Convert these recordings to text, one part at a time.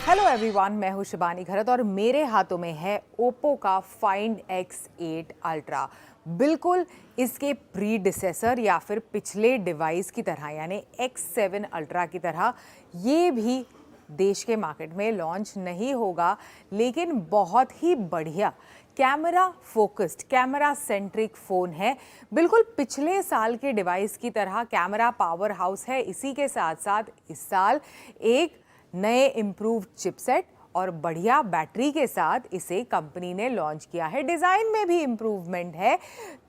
Hello everyone, मैं हूं शिबानी घरत और मेरे हाथों में है ओप्पो का Find X8 अल्ट्रा। बिल्कुल इसके प्रीडिसेसर या फिर पिछले डिवाइस की तरह यानी X7 अल्ट्रा की तरह ये भी देश के मार्केट में लॉन्च नहीं होगा, लेकिन बहुत ही बढ़िया camera focused, camera centric phone है। बिल्कुल पिछले साल के डिवाइस की तरह कैमरा पावर हाउस है। इसी के साथ साथ इस साल एक नए इम्प्रूव्ड चिपसेट और बढ़िया बैटरी के साथ इसे कंपनी ने लॉन्च किया है। डिज़ाइन में भी इम्प्रूवमेंट है।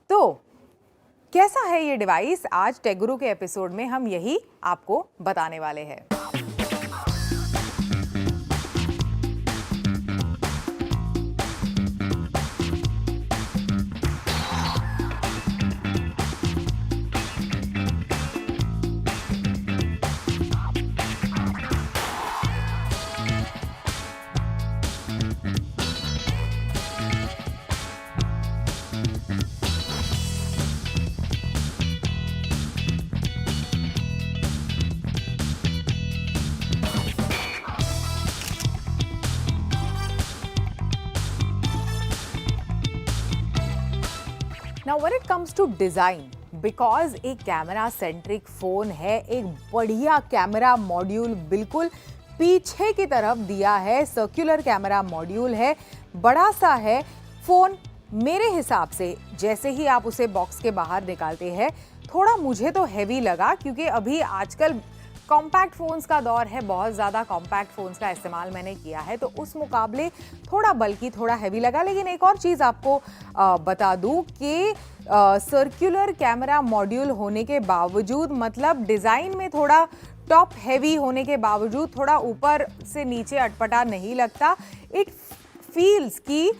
तो कैसा है ये डिवाइस, आज टेक गुरु के एपिसोड में हम यही आपको बताने वाले हैं। Now when it comes to design, because एक कैमरा सेंट्रिक फ़ोन है, एक बढ़िया कैमरा मॉड्यूल बिल्कुल पीछे की तरफ दिया है। सर्कुलर कैमरा मॉड्यूल है, बड़ा सा है फ़ोन। मेरे हिसाब से जैसे ही आप उसे बॉक्स के बाहर निकालते हैं, थोड़ा मुझे तो हैवी लगा, क्योंकि अभी आजकल कॉम्पैक्ट फ़ोन्स का दौर है, बहुत ज़्यादा कॉम्पैक्ट फ़ोन्स का इस्तेमाल मैंने किया है, तो उस मुकाबले थोड़ा बल्कि, थोड़ा हैवी लगा। लेकिन एक और चीज़ आपको बता दूं कि सर्कुलर कैमरा मॉड्यूल होने के बावजूद, मतलब डिज़ाइन में थोड़ा टॉप हैवी होने के बावजूद थोड़ा ऊपर से नीचे अटपटा नहीं लगता। इट फील्स की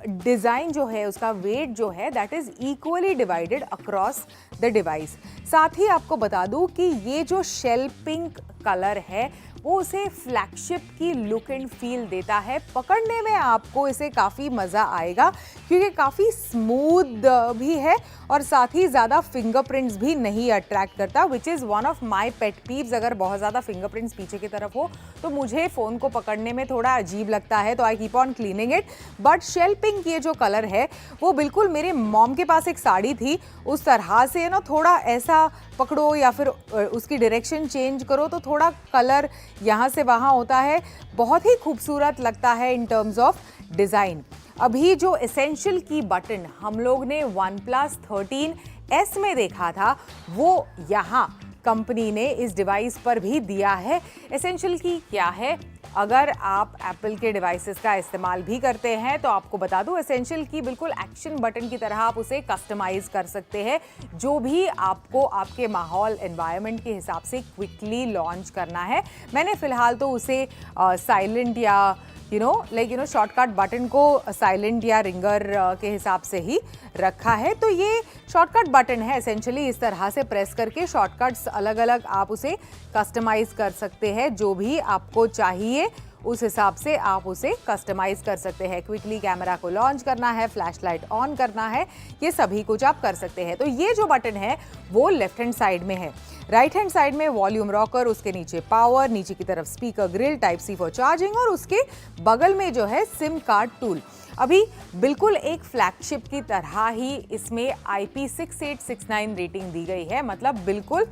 डिज़ाइन जो है, उसका वेट जो है, that is equally divided across the device. साथ ही आपको बता दूं कि ये जो शेल पिंक कलर है वो उसे फ्लैगशिप की लुक एंड फील देता है। पकड़ने में आपको इसे काफ़ी मज़ा आएगा, क्योंकि काफ़ी स्मूथ भी है और साथ ही ज़्यादा फिंगरप्रिंट्स भी नहीं अट्रैक्ट करता, which is one of my pet Peeves. अगर बहुत ज़्यादा फिंगरप्रिंट्स पीछे की तरफ हो तो मुझे फ़ोन को पकड़ने में थोड़ा अजीब लगता है, तो I keep on cleaning it. But shell pink ये जो कलर है वो बिल्कुल, मेरे मॉम के पास एक साड़ी थी, उस तरह से ना थोड़ा ऐसा पकड़ो या फिर उसकी डायरेक्शन चेंज करो तो थोड़ा कलर यहाँ से वहाँ होता है। बहुत ही खूबसूरत लगता है इन टर्म्स ऑफ डिज़ाइन। अभी जो एसेंशियल की बटन हम लोग ने OnePlus 13S में देखा था, वो यहाँ कंपनी ने इस डिवाइस पर भी दिया है। एसेंशियल की क्या है, अगर आप एप्पल के डिवाइसेस का इस्तेमाल भी करते हैं तो आपको बता दूं, एसेंशियल की बिल्कुल एक्शन बटन की तरह आप उसे कस्टमाइज कर सकते हैं, जो भी आपको आपके माहौल एनवायरनमेंट के हिसाब से क्विकली लॉन्च करना है। मैंने फ़िलहाल तो उसे साइलेंट या शॉर्टकट बटन को साइलेंट या रिंगर के हिसाब से ही रखा है। तो ये शॉर्टकट बटन है, एसेंशियली इस तरह से प्रेस करके शॉर्टकट्स अलग अलग आप उसे कस्टमाइज कर सकते हैं। जो भी आपको चाहिए उस हिसाब से आप उसे कस्टमाइज कर सकते हैं। क्विकली कैमरा को लॉन्च करना है, फ्लैश लाइट ऑन करना है, ये सभी कुछ आप कर सकते हैं। तो ये जो बटन है वो लेफ्ट हैंड साइड में है। राइट हैंड साइड में वॉल्यूम रॉकर, उसके नीचे पावर, नीचे की तरफ speaker grill, type C for charging, और उसके बगल में जो है सिम कार्ड टूल। अभी बिल्कुल एक फ्लैगशिप की तरह ही इसमें IP6869 रेटिंग दी गई है, मतलब बिल्कुल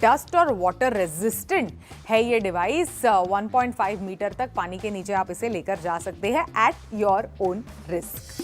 डस्ट और वाटर रेजिस्टेंट है ये डिवाइस। 1.5 मीटर तक पानी के नीचे आप इसे लेकर जा सकते हैं at your own risk.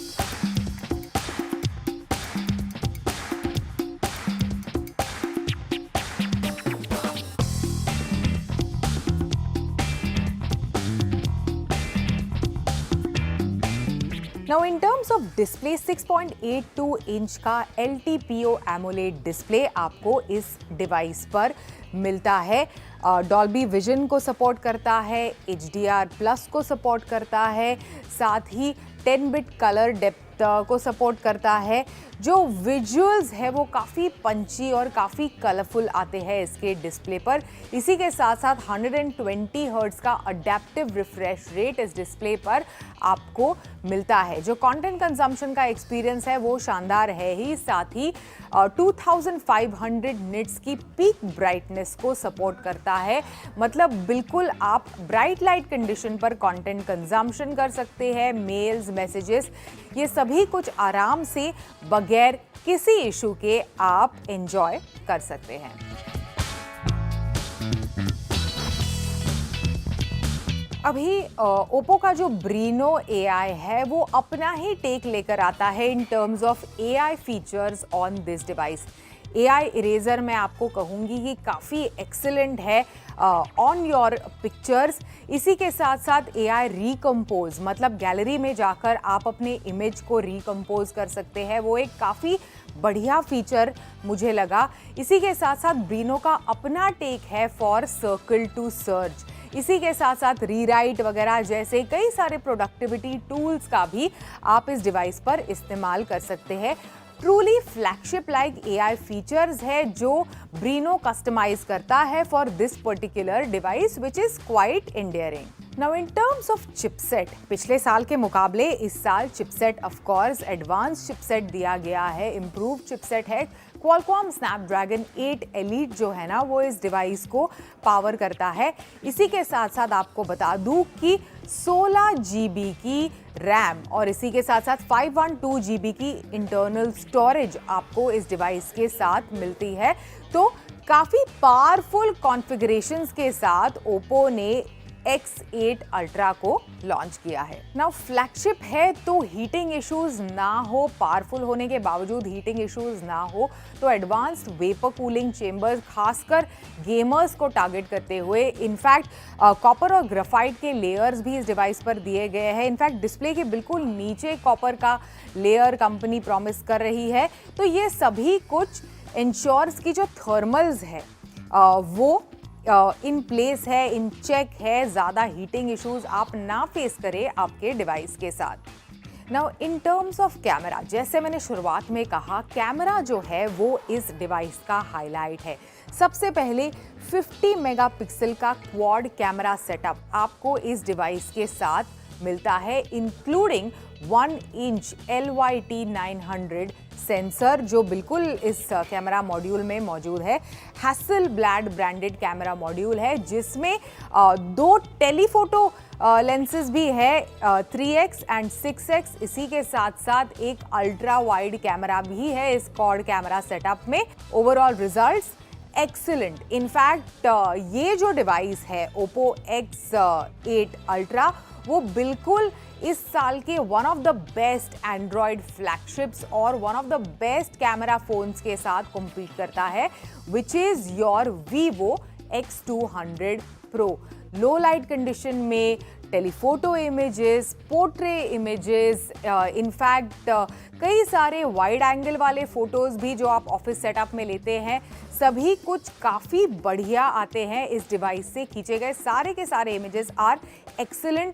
Now in terms of display, 6.82 inch का LTPO AMOLED डिस्प्ले आपको इस डिवाइस पर मिलता है। डॉल्बी विजन को सपोर्ट करता है, HDR+ को सपोर्ट करता है, साथ ही 10 बिट कलर डेप्थ को सपोर्ट करता है। जो विजुअल्स है वो काफ़ी पंची और काफ़ी कलरफुल आते हैं इसके डिस्प्ले पर। इसी के साथ साथ 120 हर्ट्ज का अडेप्टिव रिफ्रेश रेट इस डिस्प्ले पर आपको मिलता है। जो कंटेंट कंजम्पशन का एक्सपीरियंस है वो शानदार है ही, साथ ही 2500 निट्स की पीक ब्राइटनेस को सपोर्ट करता करता है। मतलब बिल्कुल आप ब्राइट लाइट कंडीशन पर कंटेंट कंजम्पशन कर सकते हैं, मेल्स, मैसेजेस, ये सभी कुछ आराम से बगैर किसी इशू के आप एंजॉय कर सकते हैं। अभी ओप्पो का जो ब्रीनो AI है वो अपना ही टेक लेकर आता है in terms of AI features on this device. AI eraser मैं आपको कहूँगी कि काफ़ी एक्सीलेंट है ऑन योर पिक्चर्स। इसी के साथ साथ AI रिकम्पोज, मतलब गैलरी में जाकर आप अपने इमेज को रिकम्पोज कर सकते हैं, वो एक काफ़ी बढ़िया फीचर मुझे लगा। इसी के साथ साथ ब्रीनो का अपना टेक है फॉर सर्कल टू सर्च। इसी के साथ साथ रीराइट वगैरह जैसे कई सारे प्रोडक्टिविटी टूल्स का भी आप इस डिवाइस पर इस्तेमाल कर सकते हैं। Truly flagship like AI features है जो ब्रीनो कस्टमाइज करता है for this particular device, which is quite endearing. Now in terms of chipset, पिछले साल के मुकाबले इस साल chipset of course advance chipset दिया गया है, इम्प्रूव चिपसेट है। क्वालकॉम स्नैपड्रैगन 8 एलीट जो है ना वो इस डिवाइस को पावर करता है। इसी के साथ साथ आपको बता दूं कि 16 GB की रैम और इसी के साथ साथ 512 GB की इंटरनल स्टोरेज आपको इस डिवाइस के साथ मिलती है। तो काफ़ी पावरफुल कॉन्फ़िगरेशंस के साथ ओप्पो ने X8 अल्ट्रा को लॉन्च किया है। नाउ फ्लैगशिप है तो हीटिंग इश्यूज ना हो, पावरफुल होने के बावजूद हीटिंग इश्यूज ना हो, तो एडवांस्ड वेपर कूलिंग चेंबर्स खासकर गेमर्स को टारगेट करते हुए इनफैक्ट कॉपर और ग्रेफाइट के लेयर्स भी इस डिवाइस पर दिए गए हैं। इनफैक्ट डिस्प्ले के बिल्कुल नीचे कॉपर का लेयर कंपनी प्रॉमिस कर रही है। तो ये सभी कुछ इंश्योर्स की जो थर्मल्स है वो इन प्लेस है, इन चेक है, ज़्यादा हीटिंग इश्यूज आप ना फेस करें आपके डिवाइस के साथ। Now in terms of camera, जैसे मैंने शुरुआत में कहा, कैमरा जो है वो इस डिवाइस का हाईलाइट है। सबसे पहले 50 मेगापिक्सल का क्वाड कैमरा सेटअप आपको इस डिवाइस के साथ मिलता है, इंक्लूडिंग 1 इंच LYT900 सेंसर जो बिल्कुल इस कैमरा मॉड्यूल में मौजूद है। हैसलब्लैड ब्रांडेड कैमरा मॉड्यूल है जिसमें 2 टेलीफोटो लेंसेज भी है, 3x एंड 6x। इसी के साथ साथ एक अल्ट्रा वाइड कैमरा भी है इस क्वाड कैमरा सेटअप में। Overall results excellent. इनफैक्ट ये जो डिवाइस है ओप्पो X8 अल्ट्रा वो बिल्कुल इस साल के one of the best android flagships और one of the best camera phones के साथ कम्पीट करता है, which is your Vivo X200 Pro। Low light condition में telephoto images, portrait images, in fact कई सारे वाइड एंगल वाले फोटोज भी जो आप ऑफिस सेटअप में लेते हैं, सभी कुछ काफ़ी बढ़िया आते हैं इस डिवाइस से खींचे गए। सारे के सारे images are excellent.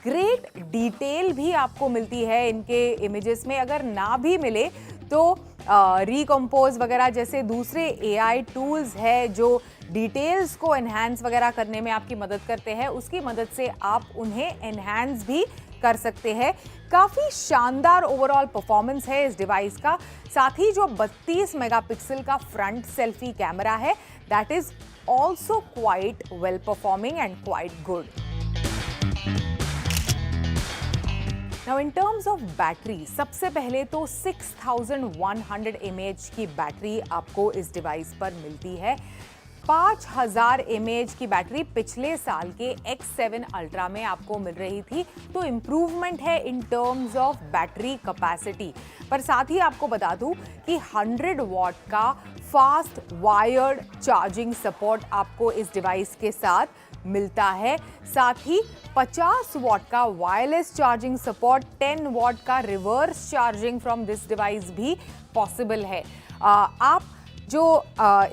Great detail भी आपको मिलती है इनके इमेजेस में। अगर ना भी मिले तो रिकम्पोज वगैरह जैसे दूसरे AI टूल्स है जो डिटेल्स को एनहांस वगैरह करने में आपकी मदद करते हैं, उसकी मदद से आप उन्हें एनहांस भी कर सकते हैं। काफ़ी शानदार ओवरऑल परफॉर्मेंस है इस डिवाइस का। साथ ही जो 32 मेगापिक्सल का फ्रंट सेल्फी कैमरा है, that is also quite well performing and quite good. Now in terms of battery, सबसे पहले तो 6100 mAh की बैटरी आपको इस डिवाइस पर मिलती है। 5000 mAh की बैटरी पिछले साल के X7 अल्ट्रा में आपको मिल रही थी, तो इम्प्रूवमेंट है in terms of battery capacity. पर साथ ही आपको बता दूं कि 100 वॉट का फास्ट वायर्ड चार्जिंग सपोर्ट आपको इस डिवाइस के साथ मिलता है। साथ ही 50 वॉट का वायरलेस चार्जिंग सपोर्ट, 10 वॉट का reverse charging from this device भी पॉसिबल है। आप जो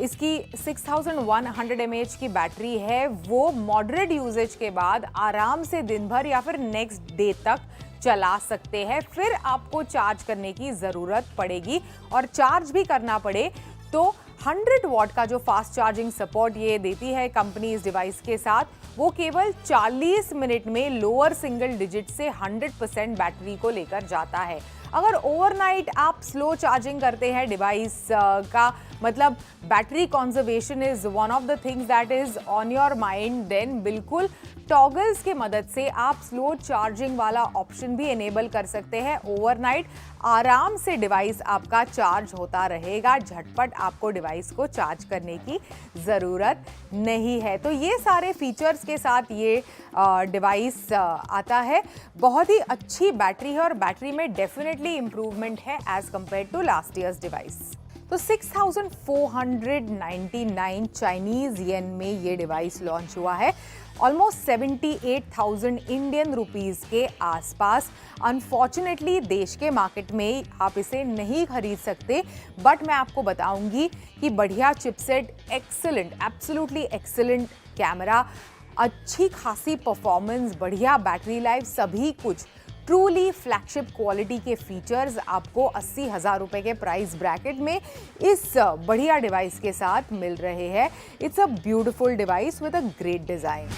इसकी 6100 mAh की बैटरी है वो मॉडरेट यूजेज के बाद आराम से दिन भर या फिर नेक्स्ट डे तक चला सकते हैं। फिर आपको चार्ज करने की ज़रूरत पड़ेगी, और चार्ज भी करना पड़े तो 100 वॉट का जो फास्ट चार्जिंग सपोर्ट ये देती है कंपनी इस डिवाइस के साथ, वो केवल 40 मिनट में लोअर सिंगल डिजिट से 100% बैटरी को लेकर जाता है। अगर ओवरनाइट आप स्लो चार्जिंग करते हैं डिवाइस का मतलब battery conservation is one of the things that is on your mind, then बिल्कुल टॉगल्स की मदद से आप स्लो चार्जिंग वाला ऑप्शन भी इनेबल कर सकते हैं। ओवरनाइट आराम से डिवाइस आपका चार्ज होता रहेगा, झटपट आपको डिवाइस को चार्ज करने की ज़रूरत नहीं है। तो ये सारे फीचर्स के साथ ये डिवाइस आता है। बहुत ही अच्छी बैटरी है और बैटरी में डेफिनेटली इंप्रूवमेंट है as compare to last years device. तो 6,499 चाइनीज येन में ये डिवाइस लॉन्च हुआ है, ऑलमोस्ट 78,000 इंडियन रुपीस के आसपास। अनफॉर्चुनेटली देश के मार्केट में आप इसे नहीं खरीद सकते, बट मैं आपको बताऊंगी कि बढ़िया chipset, excellent, absolutely excellent camera, अच्छी खासी परफॉर्मेंस, बढ़िया बैटरी लाइफ, सभी कुछ ट्रूली फ्लैगशिप क्वालिटी के फीचर्स आपको 80,000 रुपए के प्राइस ब्रैकेट में इस बढ़िया डिवाइस के साथ मिल रहे हैं। It's a beautiful device with a great design.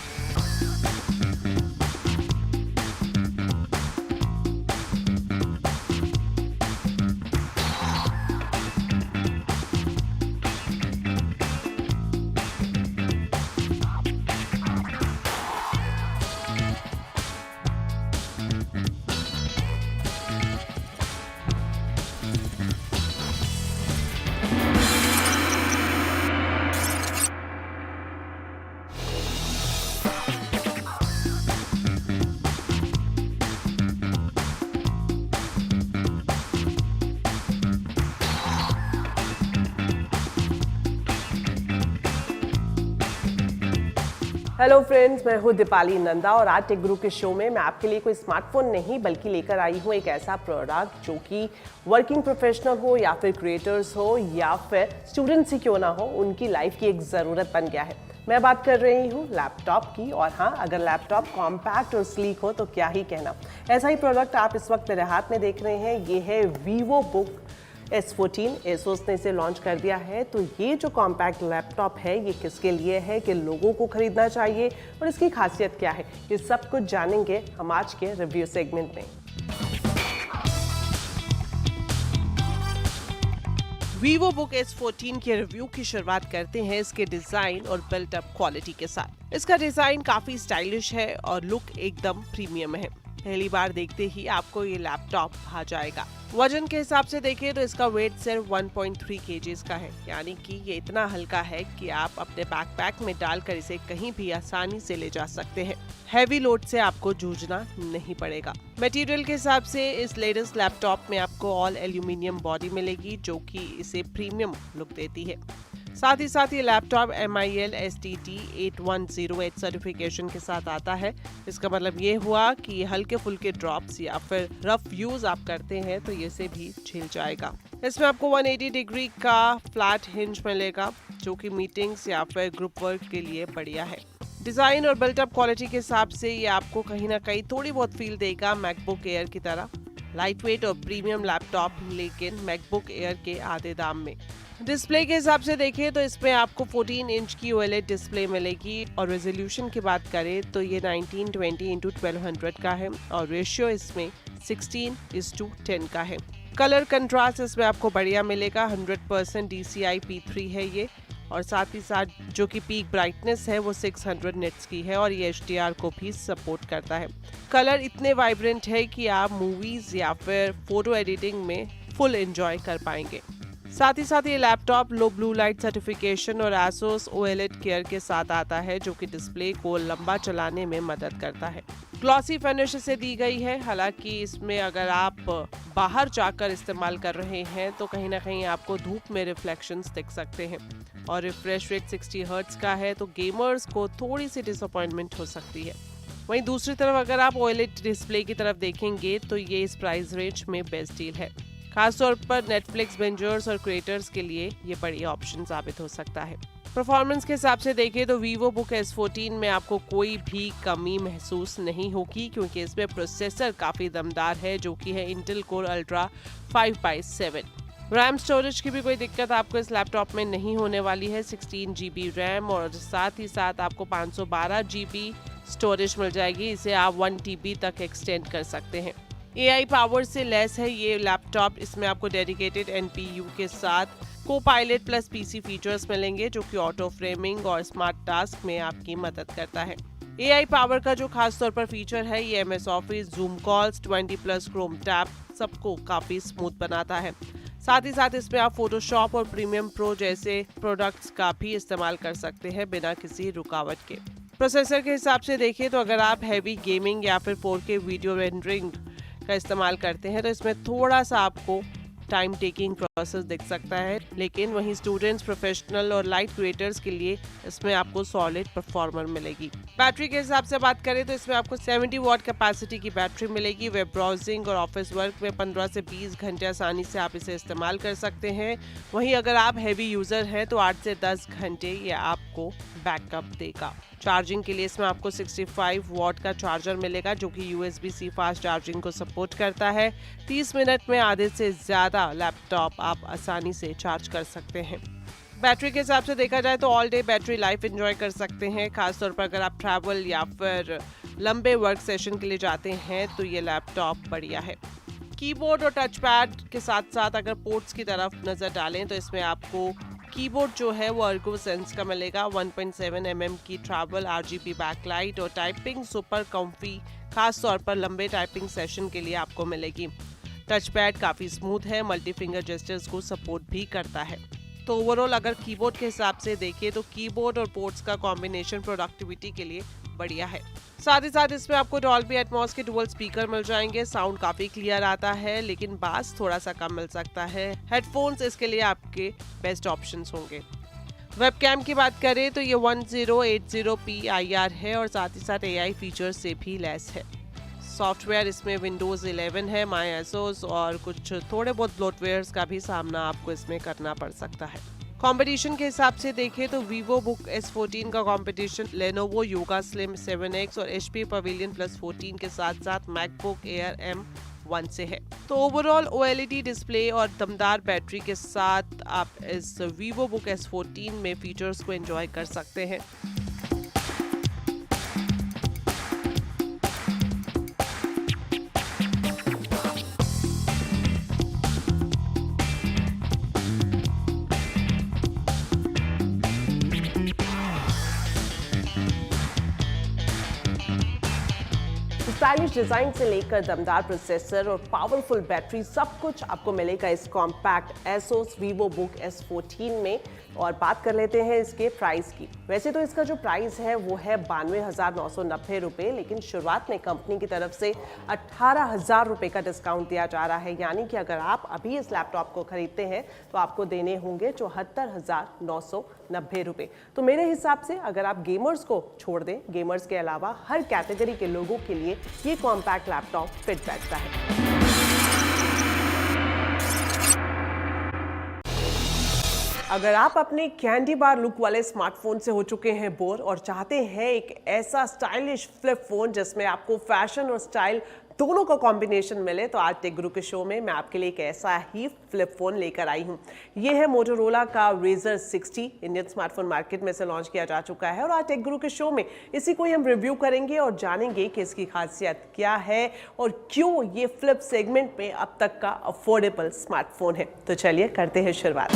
Hello friends, मैं हूँ दीपाली नंदा और आज टेक गुरु के शो में मैं आपके लिए कोई स्मार्टफोन नहीं बल्कि लेकर आई हूँ एक ऐसा प्रोडक्ट जो कि वर्किंग प्रोफेशनल हो या फिर क्रिएटर्स हो या फिर स्टूडेंट्स ही क्यों ना हो, उनकी लाइफ की एक ज़रूरत बन गया है। मैं बात कर रही हूँ लैपटॉप की। और हाँ, अगर लैपटॉप कॉम्पैक्ट और स्लीक हो तो क्या ही कहना। ऐसा ही प्रोडक्ट आप इस वक्त मेरे हाथ में देख रहे हैं, ये है वीवोबुक S14। एसोस ने इसे लॉन्च कर दिया है। तो ये जो कॉम्पैक्ट लैपटॉप है ये किसके लिए है, कि लोगों को खरीदना चाहिए और इसकी खासियत क्या है, ये सब कुछ जानेंगे हम आज के रिव्यू सेगमेंट में। वीवोबुक S14 के रिव्यू की शुरुआत करते हैं इसके डिजाइन और बिल्ट अप क्वालिटी के साथ। इसका डिजाइन काफी स्टाइलिश है और लुक एकदम प्रीमियम है। पहली बार देखते ही आपको ये लैपटॉप भा जाएगा। वजन के हिसाब से देखें तो इसका वेट सिर्फ 1.3 kg का है, यानी कि ये इतना हल्का है कि आप अपने बैकपैक में डालकर इसे कहीं भी आसानी से ले जा सकते हैं। हैवी लोड से आपको जूझना नहीं पड़ेगा। मटेरियल के हिसाब से इस लेटेस्ट लैपटॉप में आपको ऑल एल्यूमिनियम बॉडी मिलेगी जो कि इसे प्रीमियम लुक देती है। साथ ही साथ ये लैपटॉप MIL STT 8108 सर्टिफिकेशन के साथ आता है। इसका मतलब ये हुआ कि ये हल्के फुल्के ड्रॉप्स या फिर रफ यूज आप करते हैं तो ये से भी झेल जाएगा। इसमें आपको 180 डिग्री का फ्लैट हिंज मिलेगा जो कि मीटिंग्स या फिर ग्रुप वर्क के लिए बढ़िया है। डिजाइन और बिल्टअप क्वालिटी के हिसाब से ये आपको कहीं ना कहीं थोड़ी बहुत फील देगा मैकबुक एयर की तरह। लाइट वेट और प्रीमियम लैपटॉप, लेकिन मैकबुक एयर के आधे दाम में। डिस्प्ले के हिसाब से देखें तो इसमें आपको 14 इंच की OLED डिस्प्ले मिलेगी और रेजोल्यूशन की बात करें तो ये 1920x1200 का है और रेशियो इसमें 16:10 का है। कलर कंट्रास्ट इसमें आपको बढ़िया मिलेगा। 100% DCI P3 है ये, और साथ ही साथ जो कि पीक ब्राइटनेस है वो 600 निट्स की है और ये HDR को भी सपोर्ट करता है। कलर इतने वाइब्रेंट है कि आप मूवीज या फिर फोटो एडिटिंग में फुल एंजॉय कर पाएंगे। साथ ही साथ ये लैपटॉप लो ब्लू लाइट सर्टिफिकेशन और ASUS OLED केयर के साथ आता है जो कि डिस्प्ले को लंबा चलाने में मदद करता है। ग्लॉसी फिनिश इसे दी गई है, हालांकि इसमें अगर आप बाहर जाकर इस्तेमाल कर रहे हैं तो कहीं ना कहीं आपको धूप में रिफ्लेक्शंस दिख सकते हैं। और रिफ्रेश रेट 60 हर्ट्ज का है तो गेमर्स को थोड़ी सी डिसअपॉइंटमेंट हो सकती है। वहीं दूसरी तरफ अगर आप OLED डिस्प्ले की तरफ देखेंगे तो ये इस प्राइस रेंज में बेस्ट डील है। खासतौर पर नेटफ्लिक्स बेंजर्स और क्रिएटर्स के लिए ये बढ़िया ऑप्शन साबित हो सकता है। परफॉर्मेंस के हिसाब से देखें तो वीवोबुक S14 में आपको कोई भी कमी महसूस नहीं होगी क्योंकि इसमें प्रोसेसर काफी दमदार है जो कि है Intel core ultra 5x7। RAM storage की भी कोई दिक्कत आपको इस लैपटॉप में नहीं होने वाली है। 16 GB रैम और साथ ही साथ आपको 512 GB स्टोरेज मिल जाएगी। इसे आप 1 TB तक एक्सटेंड कर सकते हैं। AI पावर से लेस है ये लैपटॉप। इसमें आपको डेडिकेटेड NPU के साथ को-पायलट प्लस पीसी फीचर्स मिलेंगे जो कि ऑटो फ्रेमिंग और स्मार्ट टास्क में आपकी मदद करता है। AI पावर का जो खास तौर पर फीचर है ये MS office, zoom calls, 20+ Chrome tab सबको काफी स्मूथ बनाता है। साथ ही साथ इसमें आप फोटोशॉप और प्रीमियम प्रो जैसे प्रोडक्ट्स का भी इस्तेमाल कर सकते हैं बिना किसी रुकावट के। प्रोसेसर के हिसाब से देखिए तो अगर आप हैवी गेमिंग या फिर 4K वीडियो रेंडरिंग का इस्तेमाल करते हैं तो इसमें थोड़ा सा आपको टाइम टेकिंग प्रोसेस दिख सकता है, लेकिन वहीं स्टूडेंट्स, प्रोफेशनल और लाइट क्रिएटर्स के लिए इसमें आपको सॉलिड परफॉर्मर मिलेगी। बैटरी के हिसाब से बात करें तो इसमें आपको 70 वॉट कैपेसिटी की बैटरी मिलेगी। वेब ब्राउजिंग और ऑफिस वर्क में 15 से 20 घंटे आसानी से आप इसे इस्तेमाल कर सकते हैं। वहीं अगर आप हैवी यूजर हैं तो 8 से 10 घंटे ये आपको बैकअप देगा। चार्जिंग के लिए इसमें आपको 65 वॉट का चार्जर मिलेगा जो कि USB-C फास्ट चार्जिंग को सपोर्ट करता है। 30 मिनट में आधे से ज्यादा लैपटॉप आप आसानी से चार्ज कर सकते हैं। बैटरी के हिसाब से देखा जाए तो all day battery life enjoy कर सकते हैं, खासतौर पर अगर आप ट्रैवल या फिर लंबे वर्क सेशन के लिए जाते हैं तो ये लैपटॉप बढ़िया है। कीबोर्ड और टच पैड के साथ साथ अगर पोर्ट्स की तरफ नजर डालें तो इसमें आपको कीबोर्ड जो है वो अर्गो सेंस का मिलेगा। 1.7 mm की ट्रैवल RGB बैकलाइट और टाइपिंग सुपर कम्फी, खास तौर पर लंबे टाइपिंग सेशन के लिए आपको मिलेगी। टच पैड काफी स्मूथ है, मल्टी फिंगर जेस्चर्स को सपोर्ट भी करता है। तो ओवरऑल अगर कीबोर्ड के हिसाब से देखिए तो कीबोर्ड और पोर्ट्स का कॉम्बिनेशन प्रोडक्टिविटी के लिए बढ़िया है। साथ ही साथ इसमें आपको डॉल्बी एटमॉस के डुअल स्पीकर मिल जाएंगे। साउंड काफी क्लियर आता है, लेकिन बास थोड़ा सा कम मिल सकता है। हेडफोन्स इसके लिए आपके बेस्ट ऑप्शंस होंगे। वेबकैम की बात करें तो ये 1080p IR है और साथ ही साथ AI फीचर से भी लैस है। सॉफ्टवेयर इसमें विंडोज 11 है, MyAsos और कुछ थोड़े बहुत ब्लोटवेयर्स का भी सामना आपको इसमें करना पड़ सकता है। कंपटीशन के हिसाब से देखें तो Vivo Book S14 का competition Lenovo Yoga Slim 7X और HP Pavilion Plus 14 के साथ साथ MacBook Air M1 से है। तो ओवरऑल OLED डिस्प्ले और दमदार बैटरी के साथ आप इस Vivo Book S14 में फीचर्स को एंजॉय कर सकते हैं। स्टाइलिश डिजाइन से लेकर दमदार प्रोसेसर और पावरफुल बैटरी सब कुछ आपको मिलेगा इस compact Asus Vivo Book S14 में। और बात कर लेते हैं इसके प्राइस की। वैसे तो इसका जो प्राइस है वो है 92,990 रुपये, लेकिन शुरुआत में कंपनी की तरफ से 18,000 रुपये का डिस्काउंट दिया जा रहा है। यानी कि अगर आप अभी इस लैपटॉप को खरीदते हैं तो आपको देने होंगे 74,990 रुपये। तो मेरे हिसाब से अगर आप गेमर्स को छोड़ दें, गेमर्स के अलावा हर कैटेगरी के लोगों के लिए ये कॉम्पैक्ट लैपटॉप फिट बैठता है। अगर आप अपने कैंडी बार लुक वाले स्मार्टफोन से हो चुके हैं बोर और चाहते हैं एक ऐसा स्टाइलिश फ्लिप फोन जिसमें आपको फैशन और स्टाइल दोनों का कॉम्बिनेशन मिले, तो आज टेक गुरु के शो में मैं आपके लिए एक ऐसा ही फ्लिप फोन लेकर आई हूं। ये है मोटोरोला का Razr 60। इंडियन स्मार्टफोन मार्केट में से लॉन्च किया जा चुका है और आज टेक गुरु के शो में इसी को ही हम रिव्यू करेंगे और जानेंगे कि इसकी खासियत क्या है और क्यों ये फ्लिप सेगमेंट में अब तक का अफोर्डेबल स्मार्टफोन है। तो चलिए करते हैं शुरुआत।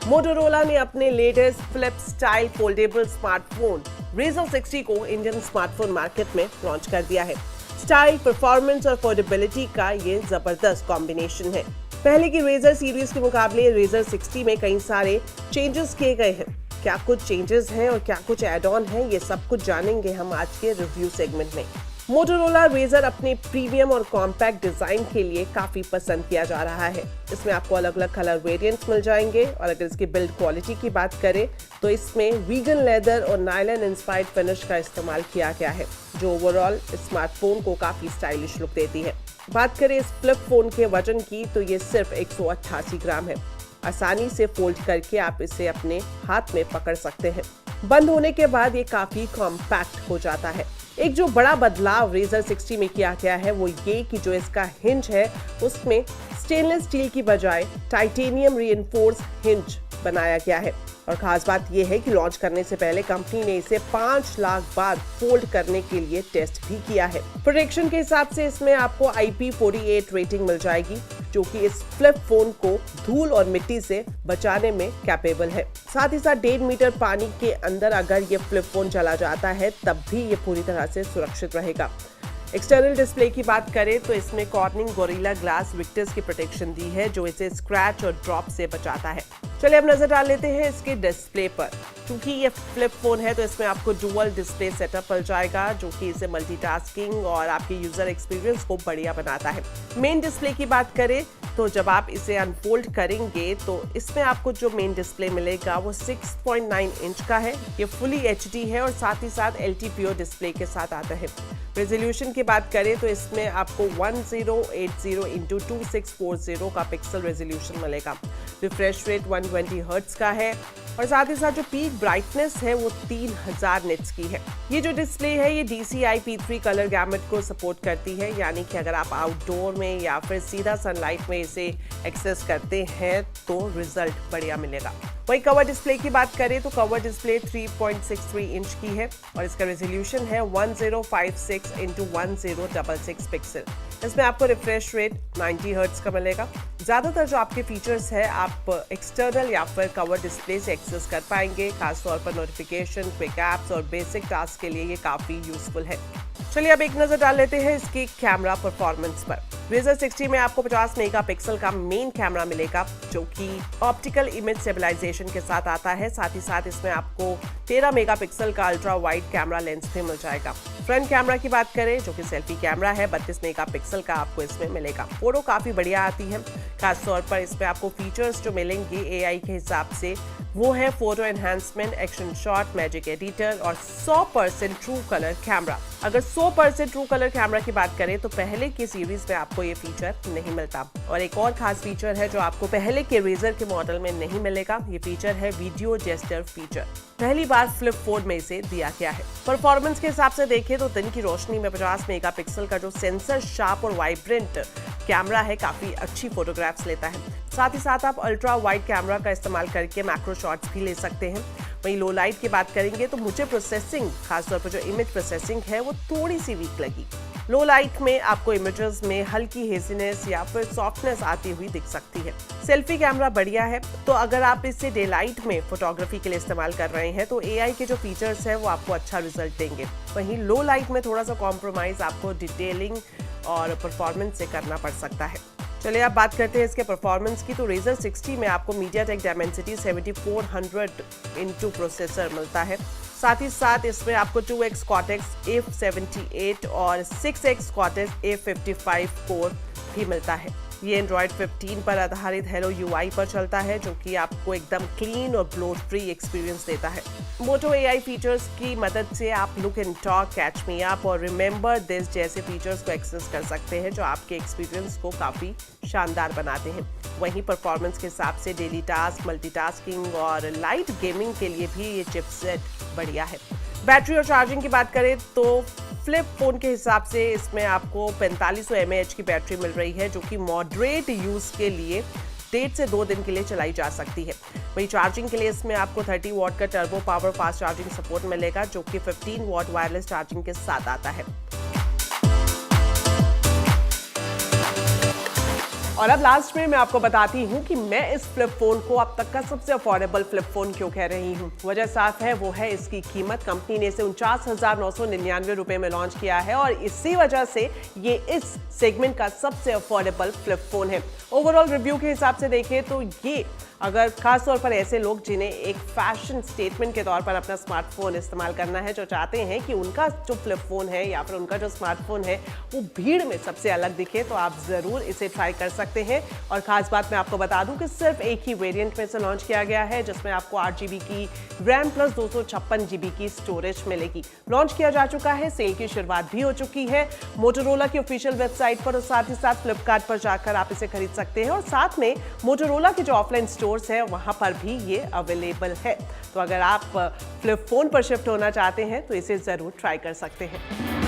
मोटोरोला ने अपने latest flip style foldable smartphone Razr 60 को इंडियन स्मार्टफोन मार्केट में लॉन्च कर दिया है। स्टाइल, परफॉर्मेंस और अफोर्डेबिलिटी का ये जबरदस्त कॉम्बिनेशन है। पहले की Razr सीरीज के मुकाबले Razr 60 में कई सारे चेंजेस किए गए हैं। क्या कुछ चेंजेस हैं और क्या कुछ एड ऑन है, ये सब कुछ जानेंगे हम आज के रिव्यू सेगमेंट में। मोटोरोला Razr अपने प्रीमियम और कॉम्पैक्ट डिजाइन के लिए काफी पसंद किया जा रहा है। इसमें आपको अलग अलग कलर वेरिएंट्स मिल जाएंगे और अगर इसकी बिल्ड क्वालिटी की बात करें तो इसमें वीगन लेदर और नायलॉन इंस्पायर्ड फिनिश का इस्तेमाल किया गया है, जो ओवरऑल स्मार्टफोन को काफी स्टाइलिश लुक देती है। बात करें इस फ्लिप फोन के वजन की तो ये सिर्फ 188 ग्राम है। आसानी से फोल्ड करके आप इसे अपने हाथ में पकड़ सकते हैं। बंद होने के बाद ये काफी कॉम्पैक्ट हो जाता है। एक जो बड़ा बदलाव Razr 60 में किया गया है वो ये कि जो इसका हिंज है उसमें स्टेनलेस स्टील की बजाय टाइटेनियम रीइंफोर्स हिंज बनाया गया है। और खास बात यह है कि लॉन्च करने से पहले कंपनी ने इसे 5 लाख बार फोल्ड करने के लिए टेस्ट भी किया है। प्रोटेक्शन के हिसाब से इसमें आपको IP48 रेटिंग मिल जाएगी, जो कि इस फ्लिप फोन को धूल और मिट्टी से बचाने में कैपेबल है। साथ ही साथ 1.5 मीटर पानी के अंदर अगर ये फ्लिप फोन चला जाता है तब भी ये पूरी तरह से सुरक्षित रहेगा। एक्सटर्नल डिस्प्ले की बात करें तो इसमें कॉर्निंग गोरिल्ला ग्लास विक्टर्स की प्रोटेक्शन दी है, जो इसे स्क्रैच और ड्रॉप से बचाता है। चलिए अब नजर डाल लेते हैं इसके डिस्प्ले पर। क्योंकि ये फ्लिप फोन है तो इसमें आपको डुअल डिस्प्ले सेटअप मिल जाएगा, जो कि इसे मल्टीटास्किंग और आपके यूजर एक्सपीरियंस को बढ़िया बनाता है। मेन डिस्प्ले की बात करें तो जब आप इसे अनफोल्ड करेंगे तो इसमें आपको जो मेन डिस्प्ले मिलेगा वो 6.9 इंच का है। ये फुली HD है और साथ ही साथ LTPO डिस्प्ले के साथ आता है। रेजोल्यूशन की बात करें तो इसमें आपको 1080x2640 का पिक्सल रेजोल्यूशन मिलेगा। रिफ्रेश रेट 120 हर्ट्ज का है और साथ ही साथ जो पीक ब्राइटनेस है वो 3000 निट्स की है। ये जो डिस्प्ले है ये DCI-P3 कलर गैमेट को सपोर्ट करती है, यानी कि अगर आप आउटडोर में या फिर सीधा सनलाइट में इसे एक्सेस करते हैं तो रिजल्ट बढ़िया मिलेगा। वहीं कवर डिस्प्ले की बात करें तो कवर डिस्प्ले 3.63 इंच की है और इसका रेजोल्यूशन है 1056x1066 पिक्सल। इसमें आपको रिफ्रेश रेट 90 हर्ट्ज का मिलेगा। ज्यादातर जो आपके फीचर्स है आप एक्सटर्नल या फिर कवर डिस्प्ले से एक्सेस कर पाएंगे। खासतौर पर नोटिफिकेशन, क्विक एप्स और बेसिक टास्क के लिए ये काफी यूजफुल है। चलिए अब एक नजर डाल लेते हैं इसकी कैमरा परफॉर्मेंस पर। Razr 60 में आपको 50 मेगापिक्सल का मेन कैमरा मिलेगा, जो कि ऑप्टिकल इमेज स्टेबलाइजेशन के साथ आता है। साथ ही साथ इसमें आपको 13 मेगापिक्सल का अल्ट्रा वाइड कैमरा लेंस भी मिल जाएगा। फ्रंट कैमरा की बात करें जो कि सेल्फी कैमरा है, 32 मेगापिक्सल का आपको इसमें मिलेगा। फोटो काफी बढ़िया आती है। खासतौर पर इसमें आपको फीचर्स जो मिलेंगे AI के हिसाब से वो है photo enhancement, action shot, magic editor और 100% ट्रू कलर कैमरा। अगर 100% ट्रू कलर कैमरा की बात करें तो पहले की सीरीज में आपको ये फीचर नहीं मिलता। और एक और खास फीचर है जो आपको पहले के Razr के मॉडल में नहीं मिलेगा, ये फीचर है वीडियो जेस्चर फीचर। पहली बार फ्लिप फोन में इसे दिया गया है। परफॉर्मेंस के हिसाब से देखें तो दिन की रोशनी में 50 मेगापिक्सल का जो सेंसर शार्प और वाइब्रेंट कैमरा है काफी अच्छी फोटोग्राफ्स लेता है। साथ ही साथ आप अल्ट्रा वाइड कैमरा का इस्तेमाल करके मैक्रो शॉट्स भी ले सकते हैं। वहीं लो लाइट की बात करेंगे तो मुझे प्रोसेसिंग, खासतौर पर जो इमेज प्रोसेसिंग है वो थोड़ी सी वीक लगी। लो लाइट में आपको इमेजेस में हल्की हेजीनेस या फिर सॉफ्टनेस आती हुई दिख सकती है। सेल्फी कैमरा बढ़िया है, तो अगर आप इसे डे लाइट में फोटोग्राफी के लिए इस्तेमाल कर रहे हैं तो AI के जो फीचर्स है वो आपको अच्छा रिजल्ट देंगे। वहीं लो लाइट में थोड़ा सा कॉम्प्रोमाइज आपको डिटेलिंग और परफॉर्मेंस से करना पड़ सकता है। चलिए अब बात करते हैं इसके परफॉर्मेंस की। तो Razr 60 में आपको MediaTek Dimensity 7400 प्रोसेसर मिलता है। साथ ही साथ इसमें आपको 2x Cortex A78 और 6x Cortex A55 कोर भी मिलता है। ये एंड्रॉयड 15 पर आधारित Hello UI पर चलता है, जो कि आपको एकदम क्लीन और ब्लोट फ्री एक्सपीरियंस देता है। मोटो AI फीचर्स की मदद से आप look and talk, catch me up और रिमेंबर दिस जैसे फीचर्स को एक्सेस कर सकते हैं, जो आपके एक्सपीरियंस को काफी शानदार बनाते हैं। वहीं परफॉर्मेंस के हिसाब से डेली टास्क, मल्टीटास्किंग और लाइट गेमिंग के लिए भी ये चिपसेट बढ़िया है। बैटरी और चार्जिंग की बात करें तो फ्लिप फोन के हिसाब से इसमें आपको 4500 mAh की बैटरी मिल रही है, जो कि मॉडरेट यूज के लिए 1.5 से 2 दिन के लिए चलाई जा सकती है। वहीं चार्जिंग के लिए इसमें आपको 30 वॉट का turbo power fast charging support मिलेगा, जो कि 15 वॉट वायरलेस चार्जिंग के साथ आता है। और अब लास्ट में मैं आपको बताती हूँ कि मैं इस फ्लिप फोन को अब तक का सबसे अफोर्डेबल फ्लिप फोन क्यों कह रही हूँ। वजह साफ है, वो है इसकी कीमत। कंपनी ने इसे 49,999 रुपए में लॉन्च किया है और इसी वजह से ये इस सेगमेंट का सबसे अफोर्डेबल फ्लिप फोन है। ओवरऑल रिव्यू के हिसाब से देखें तो ये अगर खासतौर पर ऐसे लोग जिन्हें एक फैशन स्टेटमेंट के तौर पर अपना स्मार्टफोन इस्तेमाल करना है, जो चाहते हैं कि उनका जो फ्लिप फोन है या फिर उनका जो स्मार्टफोन है वो भीड़ में सबसे अलग दिखे, तो आप जरूर इसे ट्राई कर सकते हैं। और खास बात मैं आपको बता दूं कि सिर्फ एक ही वेरिएंट में से लॉन्च किया गया है, जिसमें आपको 8 GB की रैम प्लस 256 GB की स्टोरेज मिलेगी। लॉन्च किया जा चुका है, सेल की शुरुआत भी हो चुकी है मोटोरोला की ऑफिशियल वेबसाइट पर और साथ ही साथ फ्लिपकार्ट पर जाकर आप इसे खरीद सकते हैं। और साथ में मोटोरोला की जो ऑफलाइन स्टोर्स है वहां पर भी ये अवेलेबल है। तो अगर आप फ्लिप फोन पर शिफ्ट होना चाहते हैं तो इसे जरूर ट्राई कर सकते हैं।